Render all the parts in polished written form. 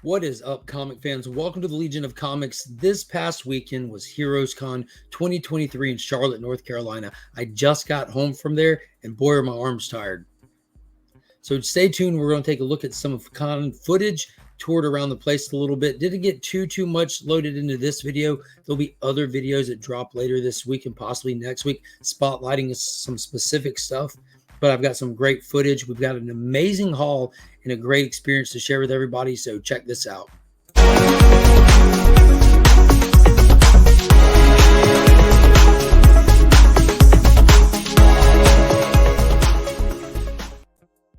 What is up, comic fans? Welcome to the Legion of Comics. This past weekend was HeroesCon 2023 in Charlotte, North Carolina. I just got home from there, and boy, are my arms tired. So stay tuned. We're going to take a look at some of con footage, toured around the place a little bit. Didn't get too much loaded into this video. There'll be other videos that drop later this week and possibly next week, spotlighting some specific stuff. But I've got some great footage. We've got an amazing haul and a great experience to share with everybody. So check this out.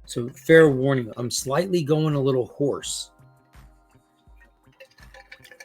So fair warning, I'm slightly going a little hoarse.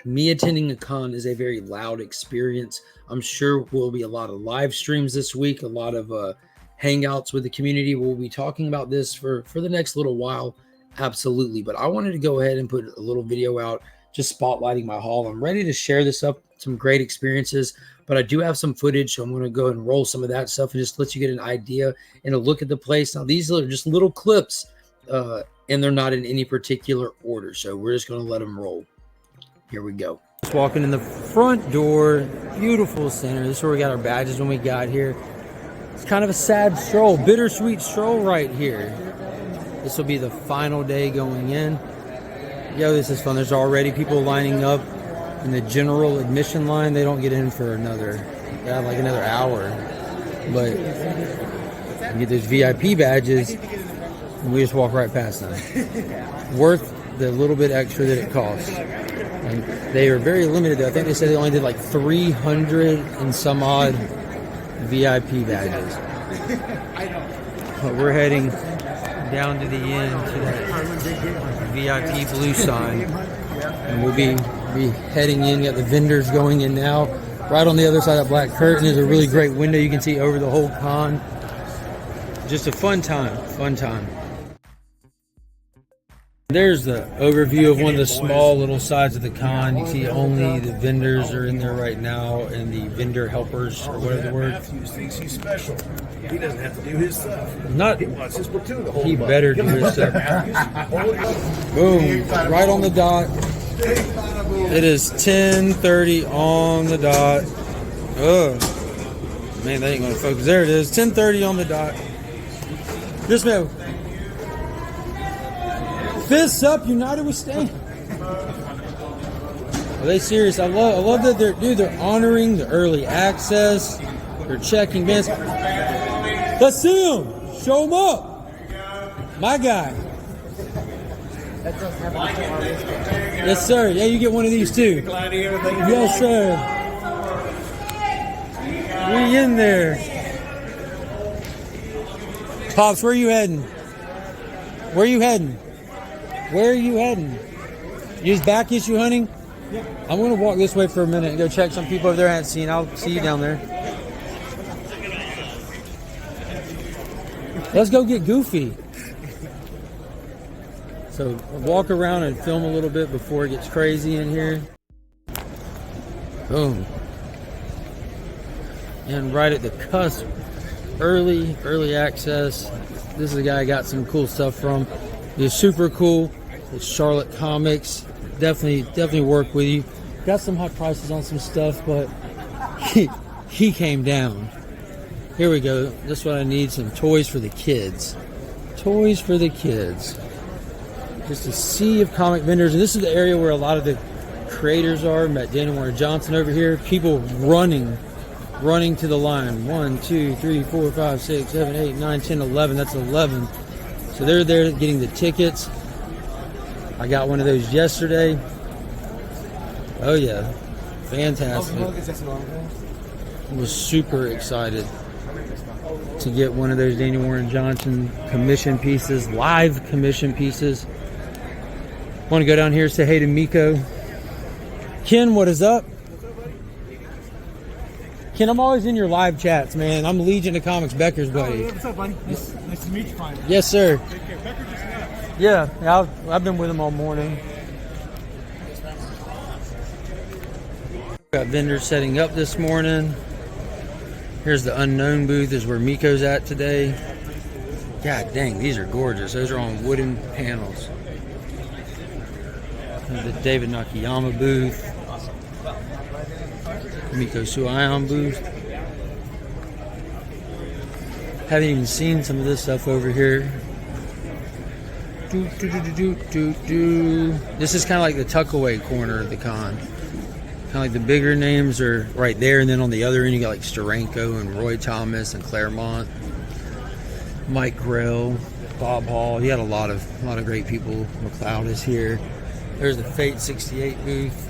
Me attending a con is a very loud experience. I'm sure will be a lot of live streams this week, a lot of hangouts with the community. We'll be talking about this for the next little while. Absolutely. But I wanted to go ahead and put a little video out just spotlighting my haul. I'm ready to share this up, some great experiences, but I do have some footage. So I'm going to go ahead and roll some of that stuff and just let you get an idea and a look at the place. Now, these are just little clips and they're not in any particular order. So we're just going to let them roll. Here we go. Just walking in the front door, beautiful center. This is where we got our badges when we got here. It's kind of a sad stroll, bittersweet stroll right here. This will be the final day going in. Yo, this is fun. There's already people lining up in the general admission line. They don't get in for another hour. But you get those VIP badges, and we just walk right past them. Worth the little bit extra that it costs. And they are very limited. I think they said they only did like 300 and some odd VIP badges. But we're heading down to the end to that VIP blue sign, and we'll be heading in. Got the vendors going in now. Right on the other side of that black curtain is a really great window you can see over the whole con. Just a fun time. There's the overview of one of the small little sides of the con. You see only the vendors are in there right now and the vendor helpers, or whatever the word. Matthews thinks he's special. He doesn't have to do his stuff. He wants his platoon to hold He up. better do his stuff. Boom. Right on the dot. It is 10:30 on the dot. Oh, man, that ain't going to focus. There it is. 10:30 on the dot. This man. Fists up, united we stand. Are they serious? I love that they're honoring the early access. They're checking bands. Let's see them. Show them up. My guy. Yes, sir. Yeah, you get one of these too. Yes, sir. We in there. Pops, where are you heading? Where are you heading? Where are you heading? You just back issue hunting? Yep. I'm going to walk this way for a minute and go check some people over there I haven't seen. I'll see you down there. Let's go get goofy. So walk around and film a little bit before it gets crazy in here. Boom. And right at the cusp, early access. This is a guy I got some cool stuff from. He's super cool. It's Charlotte Comics. Definitely work with you. Got some hot prices on some stuff, but he came down. Here we go. This is what I need, some toys for the kids. Toys for the kids. Just a sea of comic vendors. And this is the area where a lot of the creators are. Met Daniel Warner Johnson over here. People running to the line. 1, 2, 3, 4, 5, 6, 7, 8, 9, 10, 11. That's 11. So they're there getting the tickets. I got one of those yesterday. Oh yeah, fantastic. I was super excited to get one of those Daniel Warren Johnson commission pieces, live commission pieces. Want to go down here and say hey to Miko. Ken, what is up? Ken, I'm always in your live chats, man. I'm Legion of Comics Becker's buddy. What's up, buddy? Nice to meet you finally. Yes, sir. Take care. Becker just left. Yeah, I've been with him all morning. Got vendors setting up this morning. Here's the unknown booth, is where Miko's at today. God dang, these are gorgeous. Those are on wooden panels. The David Nakayama booth. Miko Suion booth. Haven't even seen some of this stuff over here. This is kind of like the tuckaway corner of the con. Kind of like the bigger names are right there, and then on the other end you got like Steranko and Roy Thomas and Claremont, Mike Grell, Bob Hall. You had a lot of great people. McLeod is here. There's the Fate 68 booth.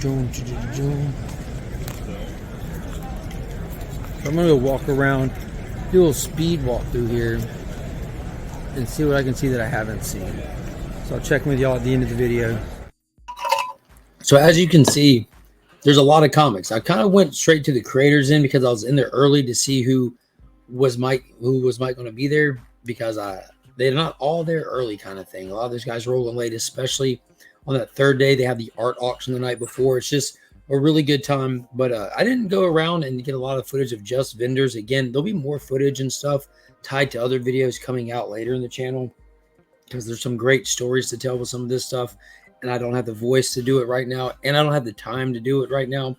So I'm gonna go walk around, do a little speed walk through here, and see what I can see that I haven't seen. So I'll check with y'all at the end of the video. So as you can see, there's a lot of comics. I kind of went straight to the creators in because I was in there early to see who was Mike going to be there, because they're not all there early kind of thing. A lot of those guys rolling late, especially on that third day. They have the art auction the night before. It's just a really good time. But I didn't go around and get a lot of footage of just vendors. Again, there'll be more footage and stuff tied to other videos coming out later in the channel, because there's some great stories to tell with some of this stuff, and I don't have the voice to do it right now, and I don't have the time to do it right now.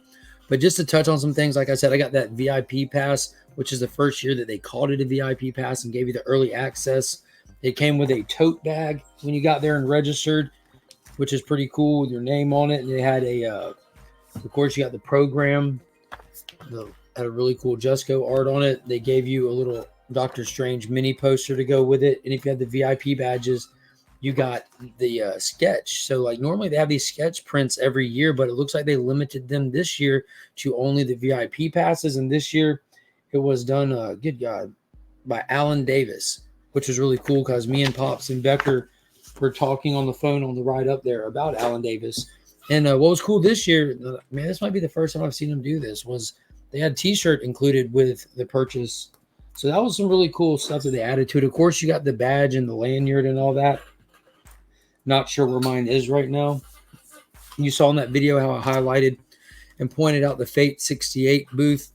But just to touch on some things, like I said, I got that VIP pass, which is the first year that they called it a VIP pass and gave you the early access. It came with a tote bag when you got there and registered, which is pretty cool, with your name on it. And they had a, of course, you got the program. Had a really cool Jusco art on it. They gave you a little Doctor Strange mini poster to go with it. And if you had the VIP badges, you got the sketch. So like normally they have these sketch prints every year, but it looks like they limited them this year to only the VIP passes. And this year it was done, good God, by Alan Davis, which was really cool, because me and Pops and Becker were talking on the phone on the ride up there about Alan Davis. And what was cool this year, man, this might be the first time I've seen them do this, was they had t-shirt included with the purchase. So that was some really cool stuff that they added to it. Of course, you got the badge and the lanyard and all that. Not sure where mine is right now. You saw in that video how I highlighted and pointed out the Fate 68 booth.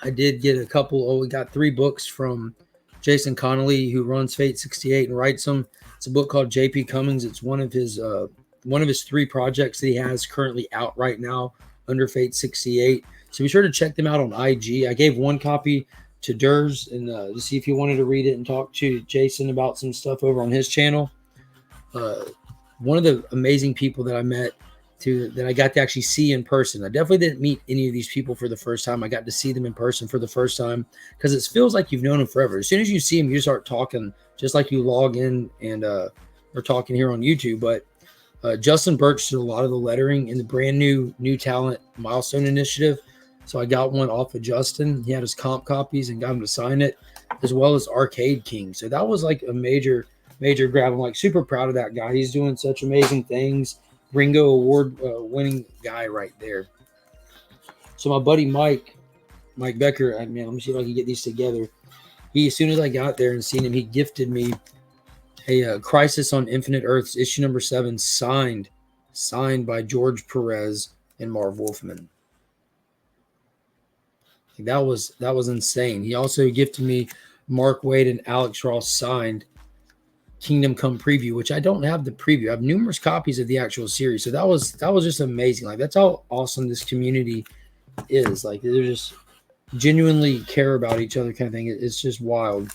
I did get a couple. We got 3 books from Jason Connolly, who runs Fate 68 and writes them. It's a book called J.P. Cummings. It's one of his 3 projects that he has currently out right now under Fate 68. So be sure to check them out on IG. I gave 1 copy to Durs and to see if he wanted to read it and talk to Jason about some stuff over on his channel. One of the amazing people that I met that I got to actually see in person. I definitely didn't meet any of these people for the first time. I got to see them in person for the first time, because it feels like you've known them forever. As soon as you see them, you start talking, just like you log in and are talking here on YouTube. But Justin Birch did a lot of the lettering in the brand new talent milestone initiative. So I got one off of Justin. He had his comp copies and got him to sign it, as well as Arcade King. So that was like a major grab. I'm like super proud of that guy. He's doing such amazing things. Ringo Award winning guy right there. So my buddy Mike Becker, man, let me see if I can get these together. As soon as I got there and seen him, he gifted me a Crisis on Infinite Earths issue number 7 signed by George Perez and Marv Wolfman. That was insane. He also gifted me Mark Waid and Alex Ross signed Kingdom Come preview, which I don't have the preview. I have numerous copies of the actual series. So that was just amazing. Like, that's how awesome this community is. Like, they're just genuinely care about each other kind of thing. It's just wild.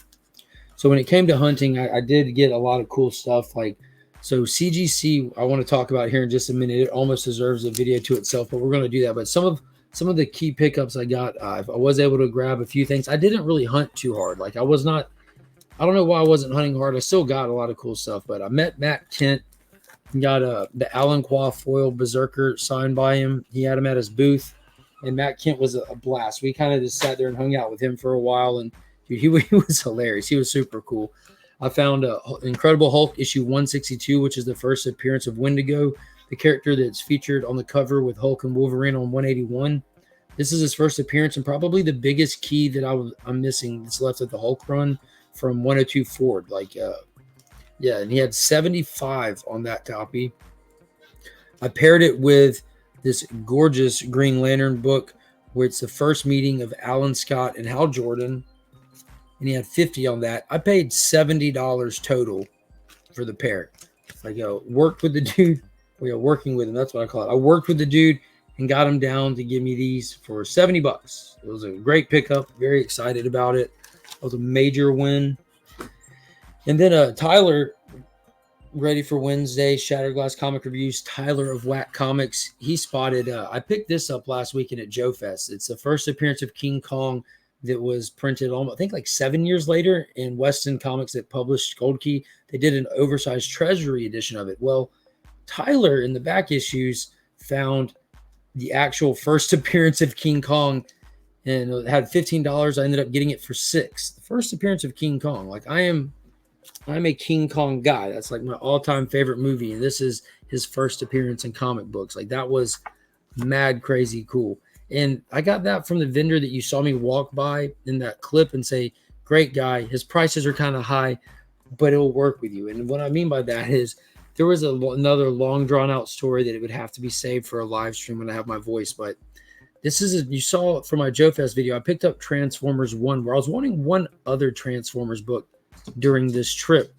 So when it came to hunting, I did get a lot of cool stuff. Like, so CGC, I want to talk about here in just a minute. It almost deserves a video to itself, but we're going to do that. But some of the key pickups I got, I was able to grab a few things. I didn't really hunt too hard. Like, I don't know why I wasn't hunting hard. I still got a lot of cool stuff, but I met Matt Kent, got the Alan Qua foil Berserker signed by him. He had him at his booth, and Matt Kent was a blast. We kind of just sat there and hung out with him for a while, and dude, he was hilarious. He was super cool. I found Incredible Hulk issue 162, which is the first appearance of Wendigo, the character that's featured on the cover with Hulk and Wolverine on 181. This is his first appearance, and probably the biggest key that I'm missing that's left of the Hulk run from 102 forward. Like, yeah, and he had 75 on that copy. I paired it with this gorgeous Green Lantern book, where it's the first meeting of Alan Scott and Hal Jordan, and he had 50 on that. I paid $70 total for the pair. worked with the dude. We are working with him. That's what I call it. I worked with the dude and got him down to give me these for $70. It was a great pickup. Very excited about it. It was a major win. And then Tyler, ready for Wednesday, Shattered Glass Comic Reviews, Tyler of Whack Comics. He spotted, I picked this up last weekend at Joe Fest. It's the first appearance of King Kong that was printed almost, I think, like 7 years later in Weston Comics that published Gold Key. They did an oversized treasury edition of it. Well, Tyler in the back issues found the actual first appearance of King Kong and it had $15. I ended up getting it for $6. The first appearance of King Kong. Like I'm a King Kong guy. That's like my all-time favorite movie. And this is his first appearance in comic books. Like that was mad crazy cool. And I got that from the vendor that you saw me walk by in that clip and say, great guy. His prices are kind of high, but it'll work with you. And what I mean by that is there was another long drawn out story that it would have to be saved for a live stream when I have my voice. But this is, you saw from my Joe Fest video, I picked up Transformers 1, where I was wanting one other Transformers book during this trip.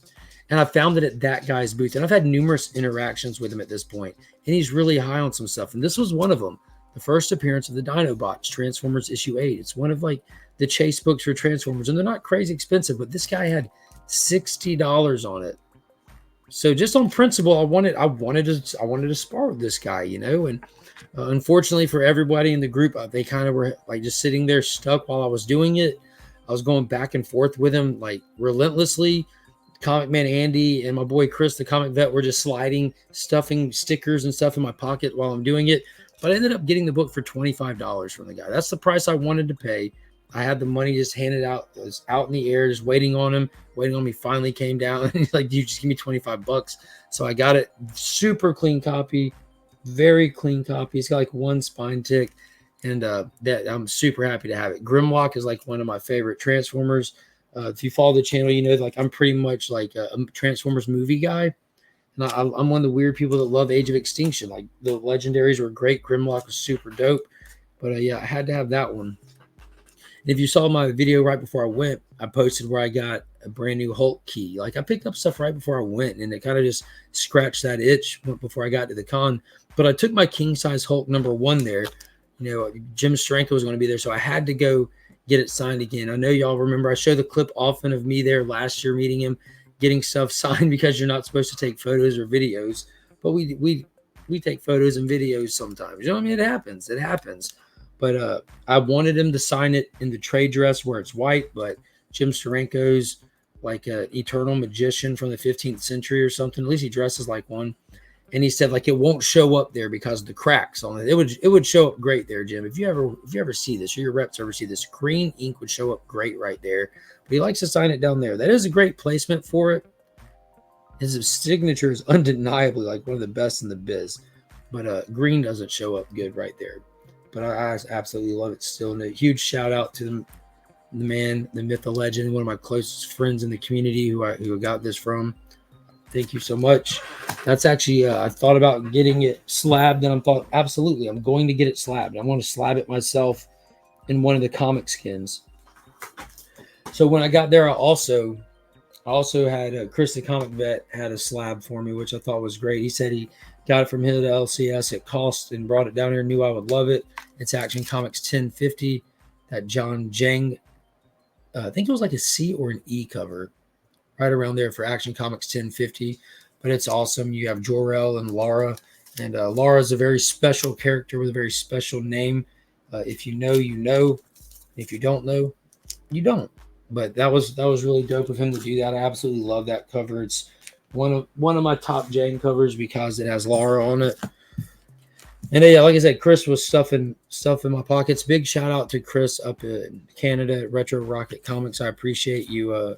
And I found it at that guy's booth. And I've had numerous interactions with him at this point. And he's really high on some stuff. And this was one of them. The first appearance of the Dinobots, Transformers issue 8. It's one of like the chase books for Transformers. And they're not crazy expensive, but this guy had $60 on it. So just on principle, I wanted to spar with this guy, you know. And unfortunately for everybody in the group, they kind of were like just sitting there stuck while I was doing it. I was going back and forth with him like relentlessly. Comic Man Andy and my boy Chris, the comic vet, were just stuffing stickers and stuff in my pocket while I'm doing it. But I ended up getting the book for $25 from the guy. That's the price I wanted to pay. I had the money just handed out. It was out in the air, just waiting on him. Waiting on me, finally came down. And he's like, you just give me $25. So I got it. Super clean copy. Very clean copy. It's got like one spine tick. And that I'm super happy to have it. Grimlock is like one of my favorite Transformers. If you follow the channel, you know, like I'm pretty much like a Transformers movie guy. And I'm one of the weird people that love Age of Extinction. Like the legendaries were great. Grimlock was super dope. But yeah, I had to have that one. And if you saw my video right before I went, I posted where I got a brand new Hulk key. Like I picked up stuff right before I went, and it kind of just scratched that itch before I got to the con. But I took my king size Hulk #1 there. You know, Jim Steranko was going to be there, so I had to go get it signed again. I know y'all remember I show the clip often of me there last year meeting him, getting stuff signed because you're not supposed to take photos or videos, but we take photos and videos sometimes. You know what I mean? It happens. It happens. But I wanted him to sign it in the trade dress where it's white, but Jim Steranko's like an eternal magician from the 15th century or something. At least he dresses like one. And he said like it won't show up there because of the cracks on it. It would show up great there, Jim. If you ever see this, or your reps ever see this, green ink would show up great right there. But he likes to sign it down there. That is a great placement for it. His signature is undeniably like one of the best in the biz. But green doesn't show up good right there. But I absolutely love it still. And a huge shout out to the man, the myth, the legend, one of my closest friends in the community who I got this from. Thank you so much. That's actually, I thought about getting it slabbed, and absolutely, I'm going to get it slabbed. I want to slab it myself in one of the comic skins. So when I got there, I also had Chris, the comic vet, had a slab for me, which I thought was great. He said he got it from him at LCS at cost and brought it down here, knew I would love it. It's Action Comics 1050, that John Jang, I think it was like a C or an E cover, right around there for Action Comics 1050. But it's awesome. You have Jor-El and Lara. And Lara is a very special character with a very special name. If you know, you know. If you don't know, you don't. But that was really dope of him to do that. I absolutely love that cover. It's one of my top Jane covers because it has Lara on it. And yeah, like I said, Chris was stuffing stuff in my pockets. Big shout out to Chris up in Canada at Retro Rocket Comics. I appreciate you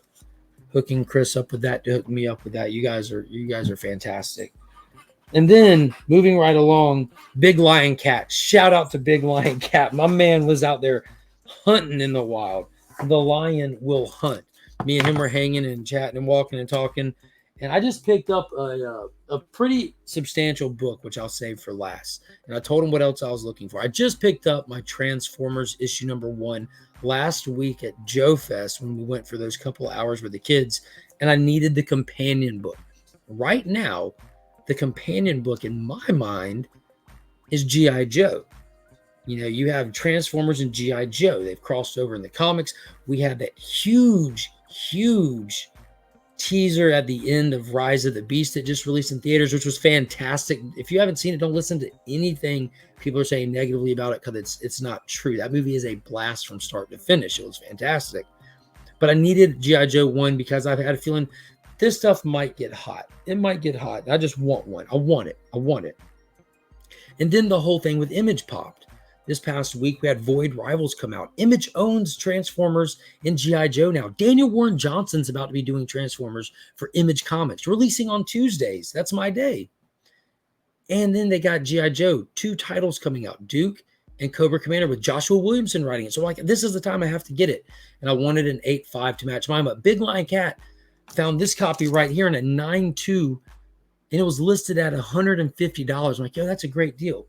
hooking Chris up with that, to hook me up with that. You guys are fantastic. And then moving right along, Big Lion Cat. Shout out to Big Lion Cat. My man was out there hunting in the wild. The lion will hunt. Me and him were hanging and chatting and walking and talking. And I just picked up a pretty substantial book, which I'll save for last. And I told him what else I was looking for. I just picked up my Transformers issue #1 last week at Joe Fest when we went for those couple of hours with the kids. And I needed the companion book. right now, the companion book in my mind is G.I. Joe. You know, you have Transformers and G.I. Joe. They've crossed over in the comics. We had that huge teaser at the end of Rise of the Beast that just released in theaters, which was fantastic. If you haven't seen it, don't listen to anything people are saying negatively about it, because it's not true. That movie is a blast from start to finish. It was fantastic. But I needed G.I. Joe 1 because I've had a feeling this stuff might get hot. It might get hot. I just want one. I want it. And then the whole thing with Image popped. This past week, we had Void Rivals come out. Image owns Transformers and G.I. Joe now. Daniel Warren Johnson's about to be doing Transformers for Image Comics, releasing on Tuesdays. That's my day. And then they got G.I. Joe, 2 titles coming out, Duke and Cobra Commander, with Joshua Williamson writing it. So like, this is the time I have to get it. And I wanted an 8.5 to match mine. But Big Lion Cat found this copy right here in a 9.2, and it was listed at $150. I'm like, yo, that's a great deal.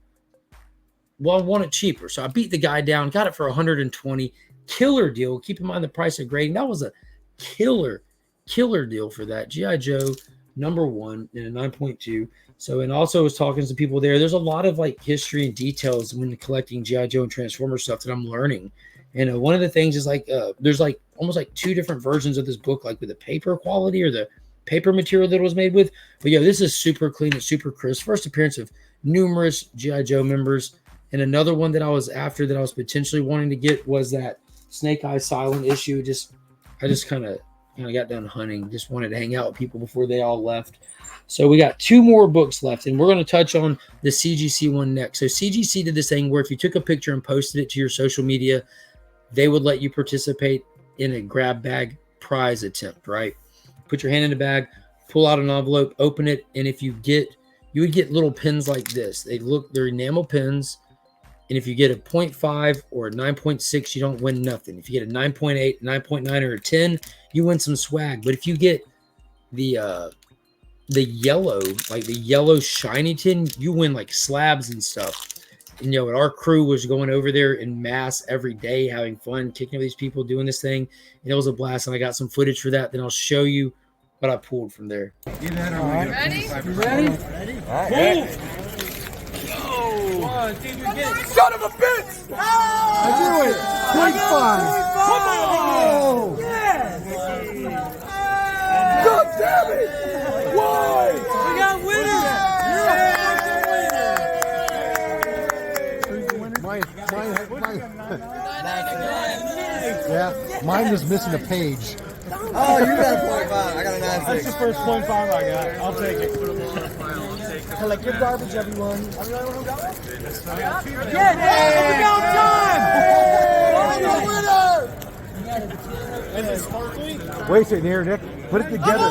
Well, I want it cheaper. So I beat the guy down, got it for $120. Killer deal. Keep in mind the price of grading. That was a killer deal for that. G.I. Joe #1 in a 9.2. So, and also I was talking to some people there. There's a lot of like history and details when collecting G.I. Joe and Transformers stuff that I'm learning. And one of the things is like, there's like almost like 2 different versions of this book, like with the paper quality or the paper material that it was made with. But this is super clean and super crisp. First appearance of numerous G.I. Joe members. And another one that I was after that I was potentially wanting to get was that Snake Eye Silent issue. I just kind of got done hunting. Just wanted to hang out with people before they all left. So we got 2 more books left, and we're going to touch on the CGC one next. So CGC did this thing where if you took a picture and posted it to your social media, they would let you participate in a grab bag prize attempt, right? Put your hand in the bag, pull out an envelope, open it, and if you would get little pins like this. They're enamel pins. And if you get a 0.5 or a 9.6, you don't win nothing. If you get a 9.8, 9.9, or a 10, you win some swag. But if you get the yellow, like the yellow shiny tin, you win like slabs and stuff. And our crew was going over there in mass every day, having fun, kicking with these people, doing this thing. And it was a blast. And I got some footage for that. Then I'll show you what I pulled from there. Ready? All right. Son of a bitch! I do it! 0.5! Come on! Yes! God damn it! Why? We got Yeah, mine was missing a page. Oh, you got a 0.5. I got a 9.6. That's the first 0.5 I got. I'll take it. Collect your garbage, everyone. Everyone who got one? Yeah! Time! Is it sparkly? Wait a second here, Nick. Put it together.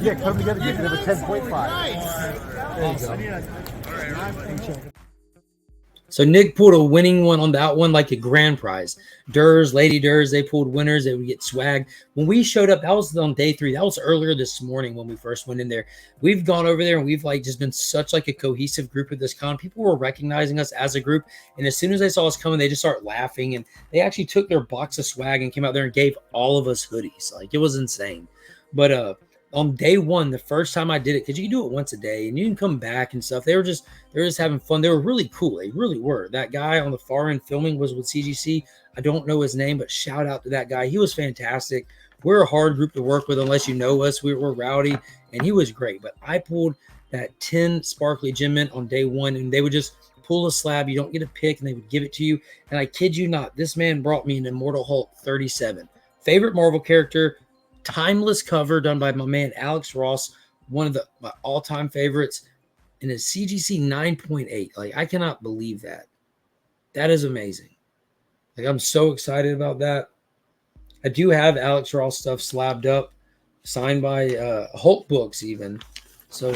Yeah, put them together. You can have a 10.5. There you go. So Nick pulled a winning one on that one, like a grand prize. Durs, Lady Durs, they pulled winners. They would get swag. When we showed up, that was on day 3. That was earlier this morning when we first went in there. We've gone over there and we've like just been such like a cohesive group at this con. People were recognizing us as a group. And as soon as they saw us coming, they just started laughing. And they actually took their box of swag and came out there and gave all of us hoodies. Like, it was insane. But on day 1, the first time I did it, because you can do it once a day and you can come back and stuff. They were just having fun. They were really cool. They really were. That guy on the far end filming was with CGC. I don't know his name, but shout out to that guy. He was fantastic. We're a hard group to work with unless you know us. We're rowdy, and he was great. But I pulled that 10 sparkly gem mint on day 1, and they would just pull a slab. You don't get a pick, and they would give it to you. And I kid you not, this man brought me an Immortal Hulk 37. Favorite Marvel character, timeless cover done by my man Alex Ross, one of my all-time favorites, and a CGC 9.8. Like, I cannot believe that. That is amazing. Like, I'm so excited about that. I do have Alex Ross stuff slabbed up, signed by Hulk books even. So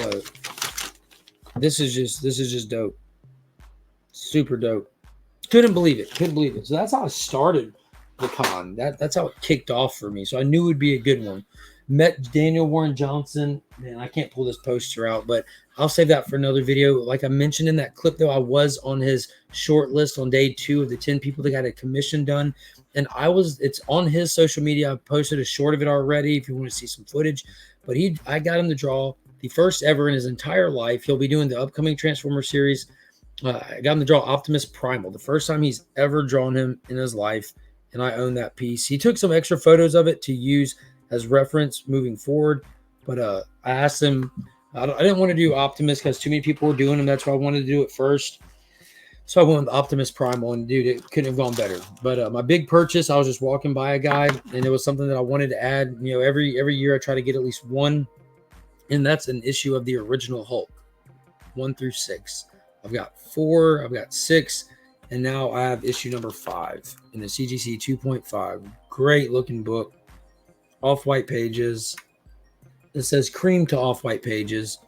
this is just dope. Super dope. Couldn't believe it. So that's how I started the con. That's how it kicked off for me. So I knew it would be a good one. Met Daniel Warren Johnson. Man, I can't pull this poster out, but I'll save that for another video. Like I mentioned in that clip, though, I was on his short list on day 2 of the 10 people that got a commission done. And it's on his social media. I posted a short of it already if you want to see some footage. But I got him to draw the first ever in his entire life. He'll be doing the upcoming Transformer series. I got him to draw Optimus Primal, the first time he's ever drawn him in his life, and I own that piece. He took some extra photos of it to use as reference moving forward, but I asked him, I didn't want to do Optimus because too many people were doing him. That's why I wanted to do it first. So I went with Optimus Primal, and dude, it couldn't have gone better. But my big purchase, I was just walking by a guy, and it was something that I wanted to add. You know, every year I try to get at least one, and that's an issue of the original Hulk, 1 through 6. I've got 4, I've got 6, and now I have issue number 5 in the CGC 2.5. Great looking book, off-white pages. It says cream to off-white pages.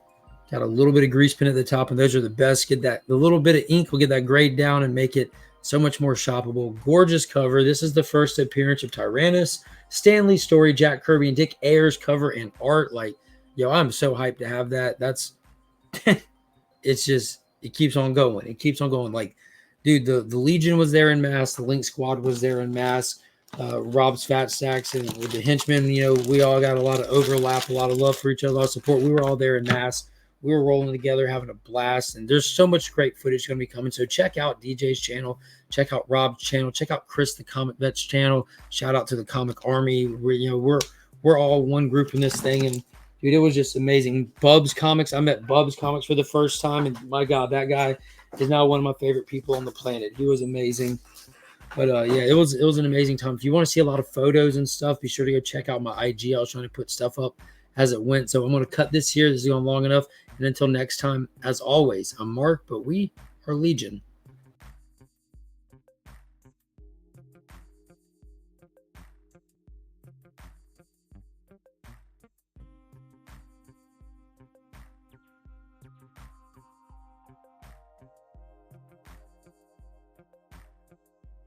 Got a little bit of grease pen at the top, and those are the best. Get that, the little bit of ink will get that grade down and make it so much more shoppable. Gorgeous cover. This is the first appearance of Tyrannus, Stan Lee story, Jack Kirby, and Dick Ayers cover and art. Like, yo, I'm so hyped to have that. That's, it's just, it keeps on going. It keeps on going. Like, dude, the Legion was there in mass. The Link Squad was there in mass. Rob's Fat Stacks and with the henchmen, you know, we all got a lot of overlap, a lot of love for each other, a lot of support. We were all there in mass. We were rolling together, having a blast, and there's so much great footage going to be coming. So check out DJ's channel, check out Rob's channel, check out Chris the Comic Vet's channel. Shout out to the Comic Army. We're all one group in this thing, and dude, it was just amazing. Bubs Comics, I met Bubs Comics for the first time, and my God, that guy is now one of my favorite people on the planet. He was amazing. But yeah, it was an amazing time. If you want to see a lot of photos and stuff, be sure to go check out my IG. I was trying to put stuff up as it went. So I'm going to cut this here. This is going long enough. And until next time, as always, I'm Mark, but we are Legion.